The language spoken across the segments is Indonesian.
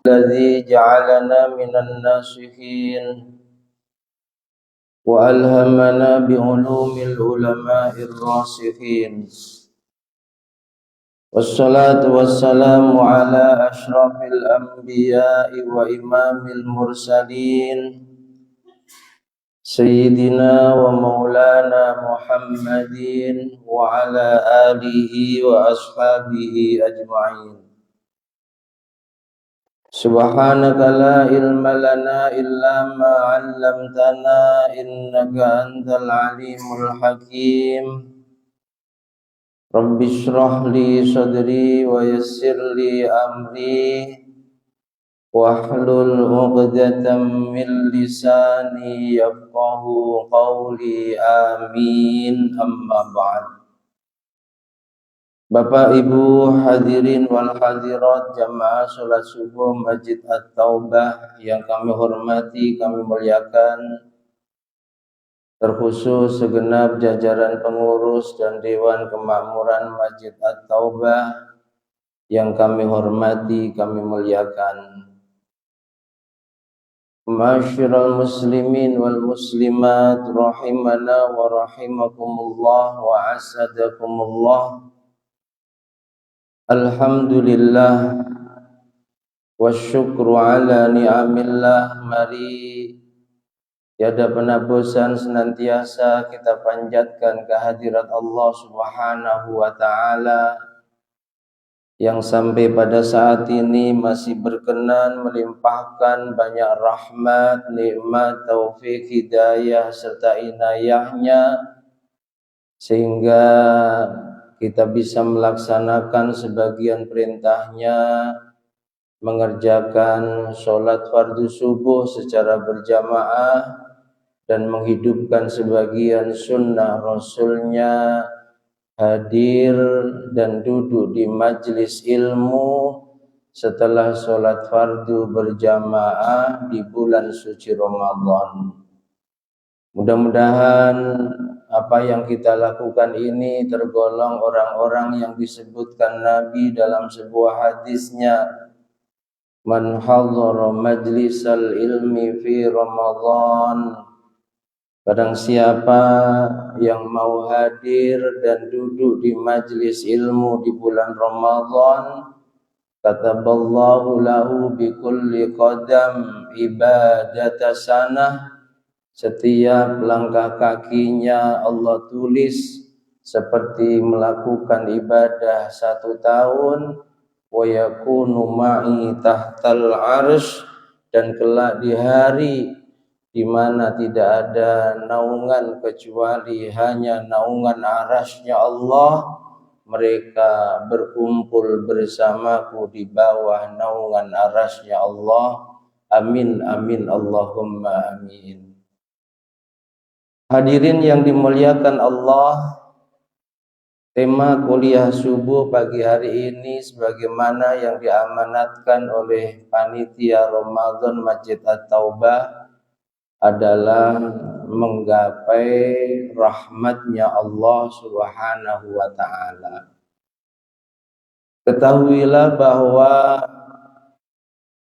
الذي جعلنا من الناسخين وألهمنا بعلوم العلماء الراسخين والصلاة والسلام على أشرف الأنبياء وإمام المرسلين سيدنا ومولانا محمد وعلى آله وأصحابه أجمعين. سبحانك لا علم لنا إلا ما علمتنا إنك أنت العليم الحكيم. رب اشرح لي صدري ويسر لي أمري واحلل عقدة من لساني يفقه قولي آمين. أما بعد. Bapak Ibu hadirin wal hadirat jamaah sholat subuh Masjid At-Taubah yang kami hormati, kami muliakan, terkhusus segenap jajaran pengurus dan Dewan Kemakmuran Masjid At-Taubah yang kami hormati, kami muliakan. Ma'asyiral muslimin wal muslimat rahimana wa rahimakumullah wa asadakumullah. Alhamdulillah wa syukru ala ni'amillah. Mari tiada pernah bosan senantiasa kita panjatkan kehadirat Allah subhanahu wa ta'ala yang sampai pada saat ini masih berkenan melimpahkan banyak rahmat, nikmat, taufik, hidayah serta inayahnya sehingga kita bisa melaksanakan sebagian perintahnya, mengerjakan sholat fardu subuh secara berjamaah dan menghidupkan sebagian sunnah rasulnya, hadir dan duduk di majlis ilmu setelah sholat fardu berjamaah di bulan suci Ramadan. Mudah-mudahan apa yang kita lakukan ini tergolong orang-orang yang disebutkan Nabi dalam sebuah hadisnya, man hadhara majlisal ilmi fi Ramadan, barang siapa yang mau hadir dan duduk di majlis ilmu di bulan Ramadan, kataballahu lahu bi kulli qadam ibadata sanah, setiap langkah kakinya Allah tulis seperti melakukan ibadah 1 tahun. Wa yakunu ma'i tahtal arsy, dan kelak di hari di mana tidak ada naungan kecuali hanya naungan arasy-Nya Allah, mereka berkumpul bersamaku di bawah naungan arasy-Nya Allah. Amin amin Allahumma amin. Hadirin yang dimuliakan Allah, tema kuliah subuh pagi hari ini sebagaimana yang diamanatkan oleh panitia Ramadan Masjid At-Taubah adalah menggapai rahmatnya Allah subhanahu wa ta'ala. Ketahuilah bahwa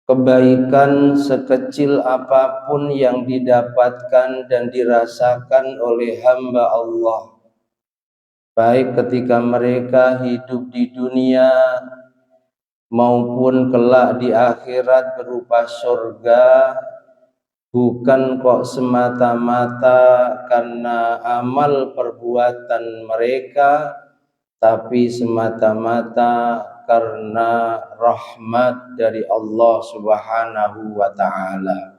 kebaikan sekecil apapun yang didapatkan dan dirasakan oleh hamba Allah, baik ketika mereka hidup di dunia maupun kelak di akhirat berupa surga, bukan kok semata-mata karena amal perbuatan mereka, tapi semata-mata karena rahmat dari Allah subhanahu wa ta'ala.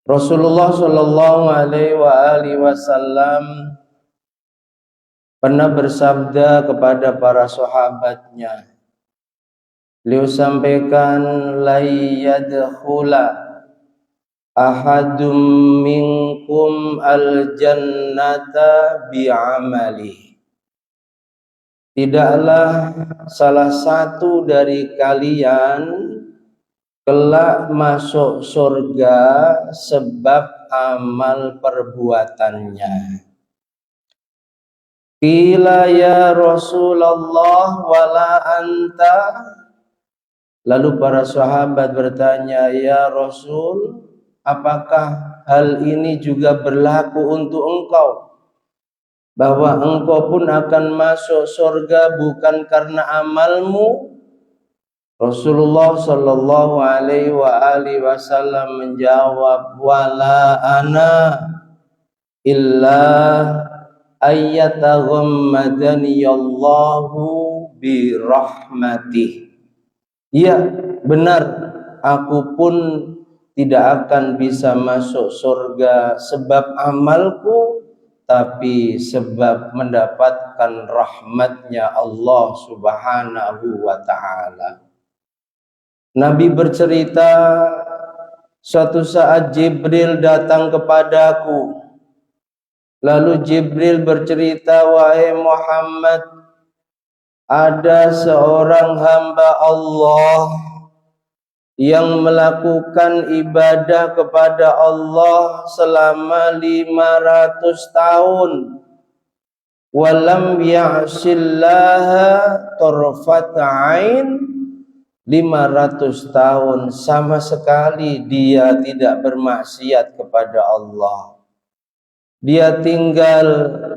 Rasulullah sallallahu alaihi wasallam pernah bersabda kepada para sahabatnya, beliau sampaikan, la yadkhula ahadum minkum al jannata bi'amali. Tidaklah salah satu dari kalian kelak masuk surga sebab amal perbuatannya. Qila ya Rasulullah wala anta, Lalu para sahabat bertanya, "Ya Rasul, apakah hal ini juga berlaku untuk engkau? Bahwa engkau pun akan masuk surga bukan karena amalmu?" Rasulullah sallallahu alaihi wasallam menjawab, "Wala ana illa ayyataghammadani Allahu bi rahmatih." Iya, benar, aku pun tidak akan bisa masuk surga sebab amalku, tapi sebab mendapatkan rahmatnya Allah subhanahu wa ta'ala. Nabi bercerita, suatu saat Jibril datang kepadaku. Lalu Jibril bercerita, "Wahai Muhammad, ada seorang hamba Allah yang melakukan ibadah kepada Allah selama 500 tahun. Walam ya'sillaha tarfat ain." 500 tahun sama sekali dia tidak bermaksiat kepada Allah. Dia tinggal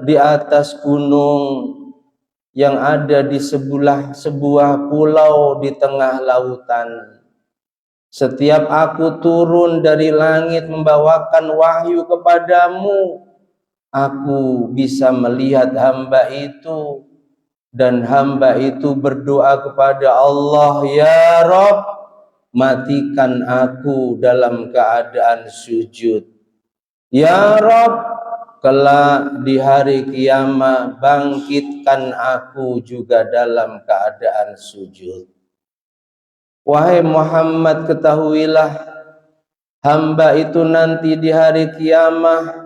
di atas gunung yang ada di sebuah pulau di tengah lautan. Setiap aku turun dari langit membawakan wahyu kepadamu, aku bisa melihat hamba itu, dan hamba itu berdoa kepada Allah, "Ya Rabb, matikan aku dalam keadaan sujud. Ya Rabb, kelak di hari kiamat bangkitkan aku juga dalam keadaan sujud." Wahai Muhammad, ketahuilah, hamba itu nanti di hari kiamat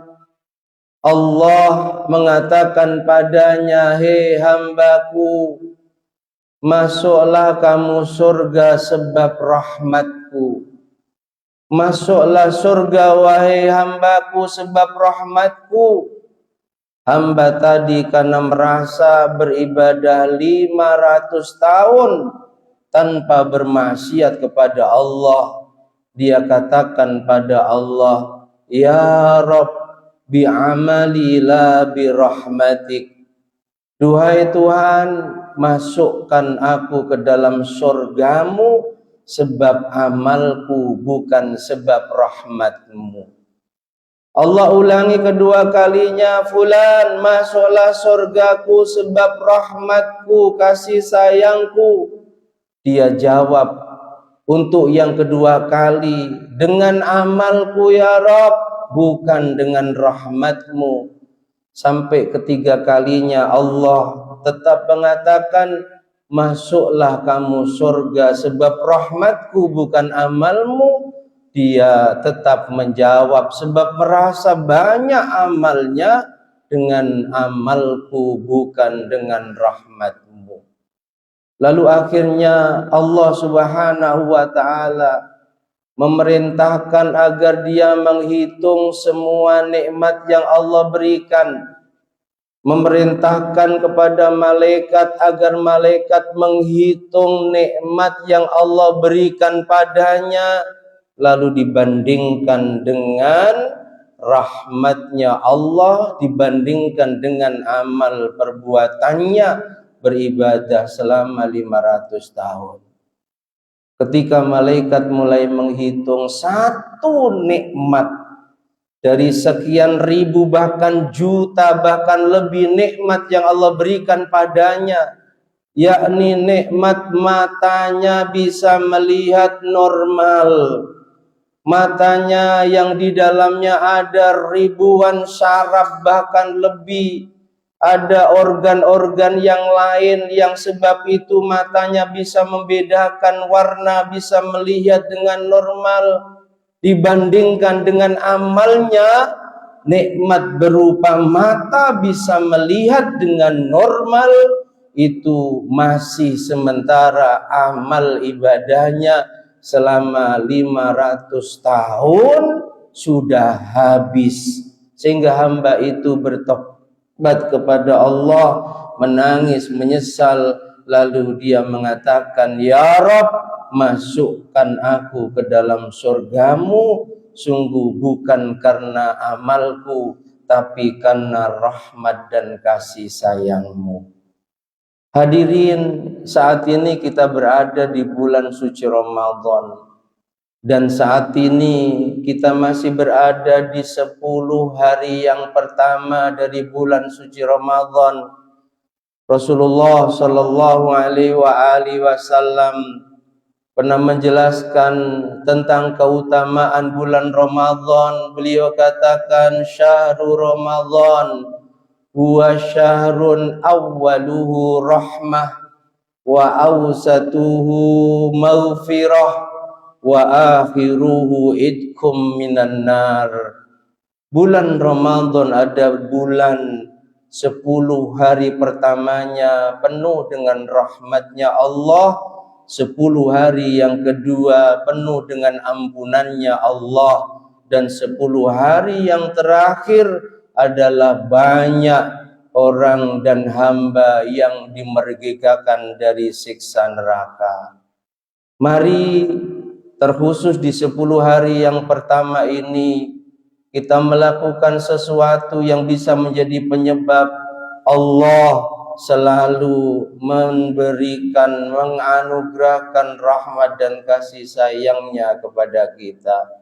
Allah mengatakan padanya, "Hei hambaku, masuklah kamu surga sebab rahmatku. Masuklah surga wahai hambaku sebab rahmatku." Hamba tadi karena merasa beribadah 500 tahun tanpa bermaksiat kepada Allah, dia katakan pada Allah, "Ya Rabb, bi'amali la birahmatik." Duhai Tuhan, masukkan aku ke dalam surgamu sebab amalku, bukan sebab rahmatmu. Allah ulangi kedua kalinya, "Fulan, masuklah surgaku sebab rahmatku, kasih sayangku." Dia jawab untuk yang kedua kali, "Dengan amalku ya Rabb, bukan dengan rahmatmu." Sampai ketiga kalinya Allah tetap mengatakan, "Masuklah kamu surga sebab rahmatku, bukan amalmu." Dia tetap menjawab sebab merasa banyak amalnya, "Dengan amalku, bukan dengan rahmatmu." Lalu akhirnya Allah subhanahu wa ta'ala memerintahkan agar dia menghitung semua nikmat yang Allah berikan. Memerintahkan kepada malaikat agar malaikat menghitung nikmat yang Allah berikan padanya, lalu dibandingkan dengan rahmatnya Allah, dibandingkan dengan amal perbuatannya beribadah selama 500 tahun. Ketika malaikat mulai menghitung satu nikmat dari sekian ribu bahkan juta bahkan lebih nikmat yang Allah berikan padanya, yakni nikmat matanya bisa melihat normal, matanya yang di dalamnya ada ribuan syaraf bahkan lebih, ada organ-organ yang lain yang sebab itu matanya bisa membedakan warna, bisa melihat dengan normal, dibandingkan dengan amalnya, nikmat berupa mata bisa melihat dengan normal, itu masih sementara amal ibadahnya selama 500 tahun sudah habis, sehingga hamba itu bertobat kepada Allah, menangis, menyesal, lalu dia mengatakan, "Ya Rabb, masukkan aku ke dalam surgamu, sungguh bukan karena amalku, tapi karena rahmat dan kasih sayangmu. Hadirin, saat ini kita berada di bulan suci Ramadan. Dan saat ini kita masih berada di 10 hari yang pertama dari bulan suci Ramadan. Rasulullah Shallallahu Alaihi Wasallam pernah menjelaskan tentang keutamaan bulan Ramadan. Beliau katakan, syahrul Ramadan huwa syahrun awwaluhu rahmah wa awsatuhu maghfirah wa akhiruhu idkum minan nar. Bulan Ramadan ada bulan 10 hari pertamanya penuh dengan rahmatnya Allah, 10 hari yang kedua penuh dengan ampunannya Allah, dan 10 hari yang terakhir adalah banyak orang dan hamba yang dimerdekakan dari siksa neraka. Mari terkhusus di 10 hari yang pertama ini kita melakukan sesuatu yang bisa menjadi penyebab Allah selalu memberikan, menganugerahkan rahmat dan kasih sayangnya kepada kita.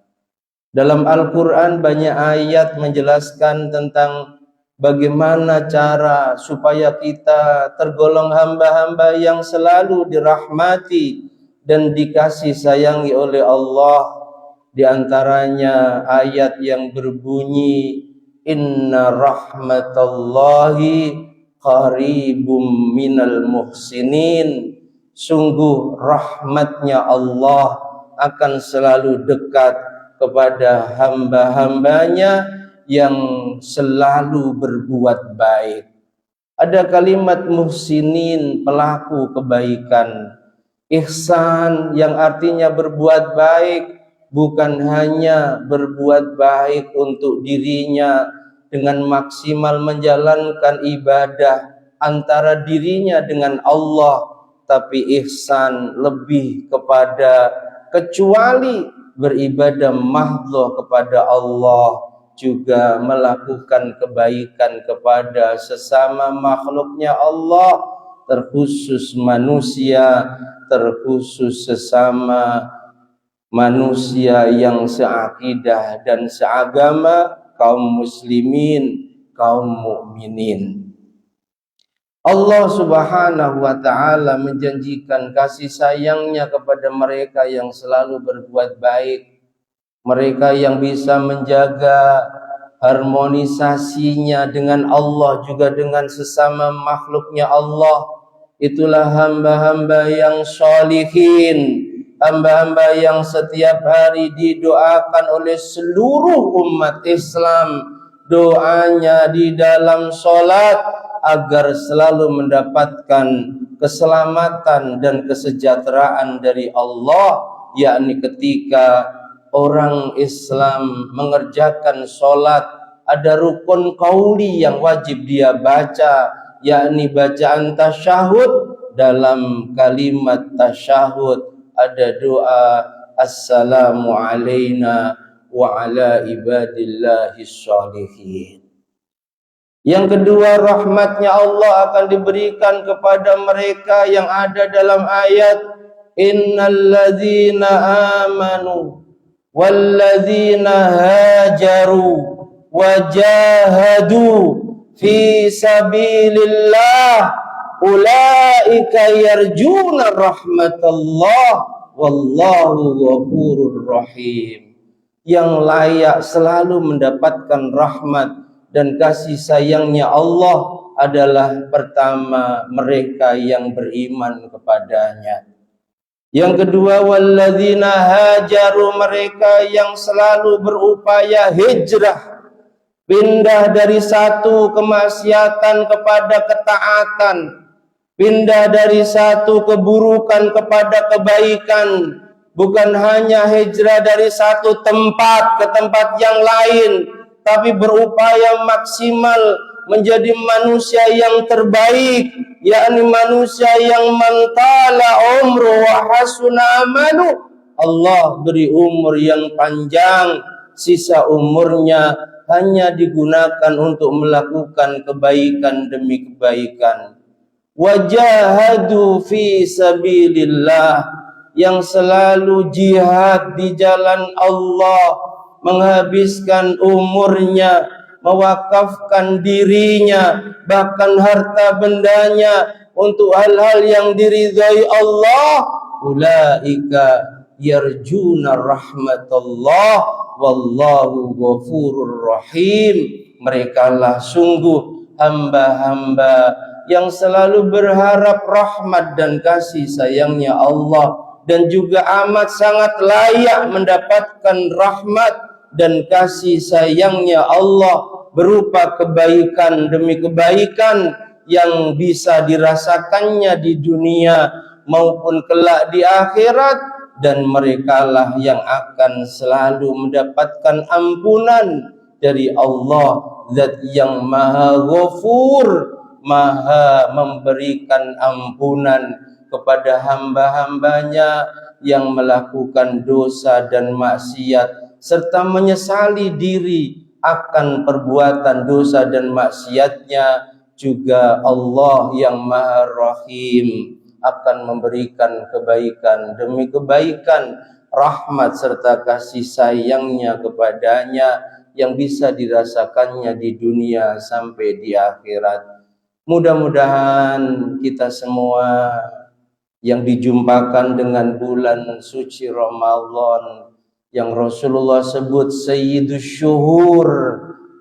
Dalam Al-Quran banyak ayat menjelaskan tentang bagaimana cara supaya kita tergolong hamba-hamba yang selalu dirahmati dan dikasih sayangi oleh Allah. Di antaranya ayat yang berbunyi, inna rahmatallahi qaribum minal muhsinin. Sungguh rahmatnya Allah akan selalu dekat kepada hamba-hambanya yang selalu berbuat baik. Ada kalimat muhsinin, pelaku kebaikan. Ihsan yang artinya berbuat baik, bukan hanya berbuat baik untuk dirinya dengan maksimal menjalankan ibadah antara dirinya dengan Allah, tapi ihsan lebih kepada kecuali beribadah mahdhah kepada Allah, juga melakukan kebaikan kepada sesama makhluknya Allah, terkhusus manusia, terkhusus sesama manusia yang seakidah dan seagama, kaum muslimin, kaum mukminin. Allah Subhanahu wa ta'ala menjanjikan kasih sayangnya kepada mereka yang selalu berbuat baik, mereka yang bisa menjaga harmonisasinya dengan Allah juga dengan sesama makhluknya Allah. Itulah hamba-hamba yang sholihin, hamba-hamba yang setiap hari didoakan oleh seluruh umat Islam. Doanya di dalam sholat agar selalu mendapatkan keselamatan dan kesejahteraan dari Allah, yakni ketika orang Islam mengerjakan sholat, ada rukun qauli yang wajib dia baca, yakni bacaan tasyahud. Dalam kalimat tasyahud ada doa assalamu alaina wa ala ibadillahis sholihin. Yang kedua, rahmatnya Allah akan diberikan kepada mereka yang ada dalam ayat innalladzina amanu walladzina hajaru wajahadu fi sabilillah ulaika yarjuna rahmatallah wallahu ghafurur rahim. Yang layak selalu mendapatkan rahmat dan kasih sayangnya Allah adalah pertama mereka yang beriman kepadanya. Yang kedua, walladzina hajaru, mereka yang selalu berupaya hijrah, pindah dari satu kemaksiatan kepada ketaatan, pindah dari satu keburukan kepada kebaikan. Bukan hanya hijrah dari satu tempat ke tempat yang lain, tapi berupaya maksimal menjadi manusia yang terbaik, yakni manusia yang mantala umru wa hasuna amalu. Allah beri umur yang panjang, sisa umurnya hanya digunakan untuk melakukan kebaikan demi kebaikan. Wajahadu fi sabilillah, yang selalu jihad di jalan Allah, menghabiskan umurnya, mewakafkan dirinya, bahkan harta bendanya untuk hal-hal yang diridhai Allah. Ulaika yarjuna rahmatullah wallahu ghafurur rahim. Merekalah sungguh hamba-hamba yang selalu berharap rahmat dan kasih sayangnya Allah, dan juga amat sangat layak mendapatkan rahmat dan kasih sayangnya Allah berupa kebaikan demi kebaikan yang bisa dirasakannya di dunia maupun kelak di akhirat. Dan merekalah yang akan selalu mendapatkan ampunan dari Allah, Zat yang Maha Ghafur, Maha memberikan ampunan kepada hamba-hambanya yang melakukan dosa dan maksiat serta menyesali diri akan perbuatan dosa dan maksiatnya. Juga Allah yang Maha Rahim akan memberikan kebaikan demi kebaikan, rahmat serta kasih sayangnya kepadanya yang bisa dirasakannya di dunia sampai di akhirat. Mudah-mudahan kita semua yang dijumpakan dengan bulan suci Ramadan yang Rasulullah sebut Sayyidus Syuhur,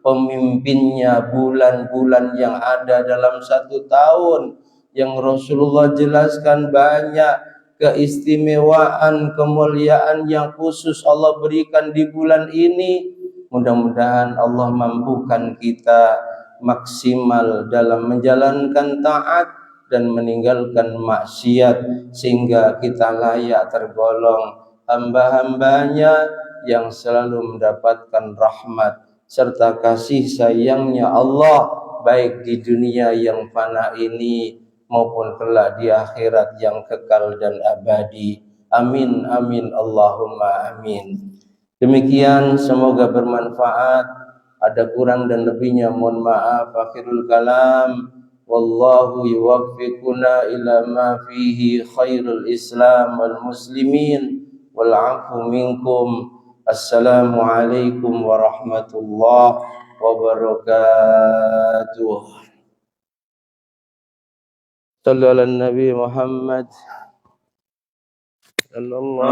pemimpinnya bulan-bulan yang ada dalam satu tahun, yang Rasulullah jelaskan banyak keistimewaan, kemuliaan yang khusus Allah berikan di bulan ini. Mudah-mudahan Allah mampukan kita maksimal dalam menjalankan taat dan meninggalkan maksiat, sehingga kita layak tergolong hamba-hambanya yang selalu mendapatkan rahmat serta kasih sayangnya Allah, baik di dunia yang fana ini maupun kelak di akhirat yang kekal dan abadi. Amin amin Allahumma amin. Demikian, semoga bermanfaat. Ada kurang dan lebihnya mohon maaf. Akhirul kalam, wallahu yuwaffiquna ila ma fihi khairul Islam wal muslimin wal afu minkum. Assalamualaikum warahmatullahi wabarakatuh. Sallallahu alaihi Nabi Muhammad sallallahu